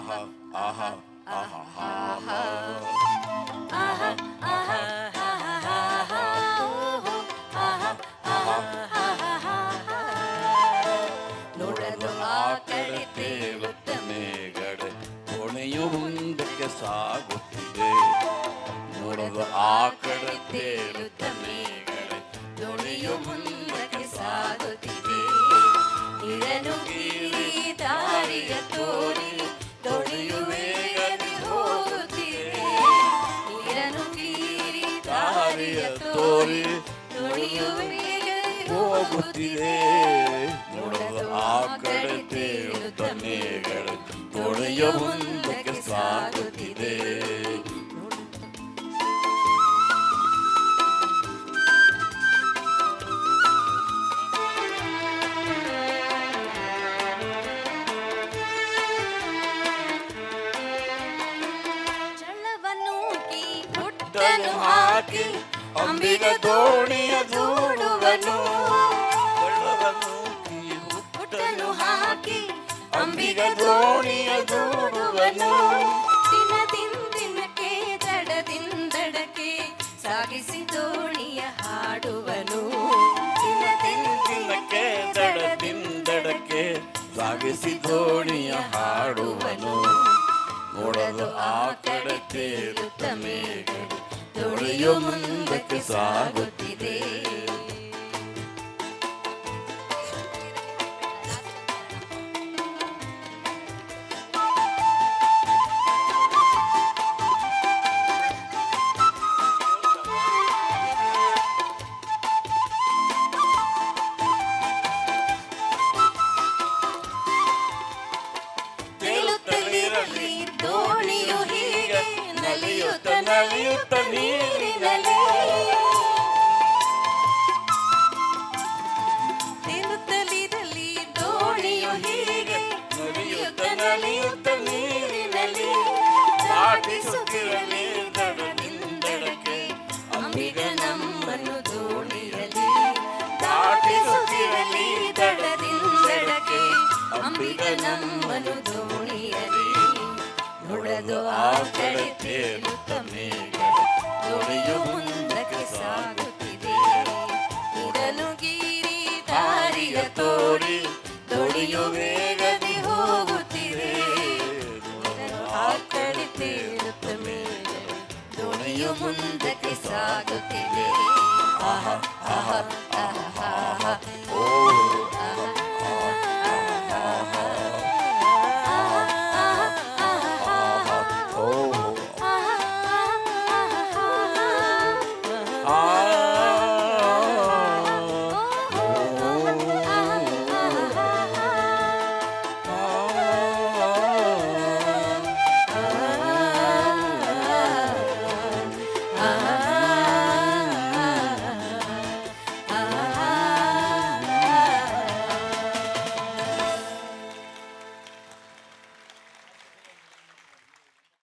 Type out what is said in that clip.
ಆಹಾ ಆಹಾ ಆಹಾ ಆಹಾ ಆಹಾ ಆಹಾ ಓಹೋ ಆಹಾ ಆಹಾ ನೋಡಲು ಆ ಕಡೆ ತೇಲುತ್ತ ಮೇಗಡೆ ದೋಣಿಯು ಮುಂದಕ್ಕೆ ಸಾಗುತ್ತಿದೆ. ನೋಡಲು ಆ ಕಡೆ ತೇಲುತ್ತ ಮೇಗಡೆ ದೋಣಿಯು ಮುಂದಕ್ಕೆ ಸಾಗುತ್ತಿದೆ. ನೀರನ್ನು ಗೀರಿ ದಾರಿಯ ತೋರಿ ದೋಣಿಯು ವೇಗದಿ ಹೋಗುತ್ತಿದೆ. ನೀರನ್ನು ಗೀರಿ ದಾರಿಯ ತೋರಿ ದೋಣಿಯು ವೇಗದಿ ಹೋಗುತ್ತಿದೆ. ನೋಡಲು ಆ ಕಡೆ ತೇಲುತ್ತ ಮೇಗಡೆ ದೋಣಿಯು ಮುಂದಕ್ಕೆ ಸಾಗುತ್ತಿದೆ. ಹುಟ್ಟನು ಹಾಕಿ ಅಂಬಿಗ ದೋಣಿಯ ದೂಡುವನು. ಹುಟ್ಟನು ಹಾಕಿ ಅಂಬಿಗ ದೋಣಿಯ ದೂಡುವನು. ದಿನದಿಂದಿನಕ್ಕೆ ದಡದಿಂದಡಕ್ಕೆ ಸಾಗಿಸಿ ದೋಣಿಯ ಹಾಡುವನು. ದಿನಕ್ಕೆ ದಡದಿಂದಡಕ್ಕೆ ಸಾಗಿಸಿ ದೋಣಿಯ ಹಾಡುವನು. ನೋಡಲು ಆ ಕಡೆ ತೇಲುತ್ತ ಮೇಗಡೆ ದೋಣಿಯು ಮುಂದಕ್ಕೆ ಸಾಗುತ್ತಿದೆ. ತೇಲುತ್ತಲಿರಲಿ ದೋಣಿಯು ಹೀಗೆ ನಲಿಯುತ್ತ ನಲಿಯುತ್ತ ನೀರಿನಲ್ಲಿ. ತೇಲುತ್ತಲಿರಲಿ ದೋಣಿಯು ಹೀಗೆ ನಲಿಯುತ್ತ ನಲಿಯುತ್ತ ನೀರಿನಲ್ಲಿ. ದಾಟಿಸುತ್ತಿರಲಿ ದಡದಿಂದಡಕ್ಕೆ ಅಂಬಿಗ ನಮ್ಮನ್ನು ದೋಣಿಯಲಿ. ದಾಟಿಸುತ್ತಿರಲಿ ದಡದಿಂದಡಕ್ಕೆ ಅಂಬಿಗ ನಮ್ಮನು ದೋಣಿಯಲಿ. ನೋಡಲು ಆ ಕಡೆ ತೇಲುತ್ತ ಮೇಗಡೆ ದೋಣಿಯು ಮುಂದಕ್ಕೆ ಸಾಗುತ್ತಿದೆ. ನೀರನ್ನು ಗೀರಿ ದಾರಿಯ ತೋರಿ ದೋಣಿಯು ವೇಗದಿ ಹೋಗುತ್ತಿದೆ. ಆ ಕಡೆ ತೇಲುತ್ತ ಮೇಗಡೆ ದೋಣಿಯು ಮುಂದಕ್ಕೆ ಸಾಗುತ್ತಿದೆ. ಆಹಾ ಆಹಾ ಆಹಾ ಆಹಾ ಓ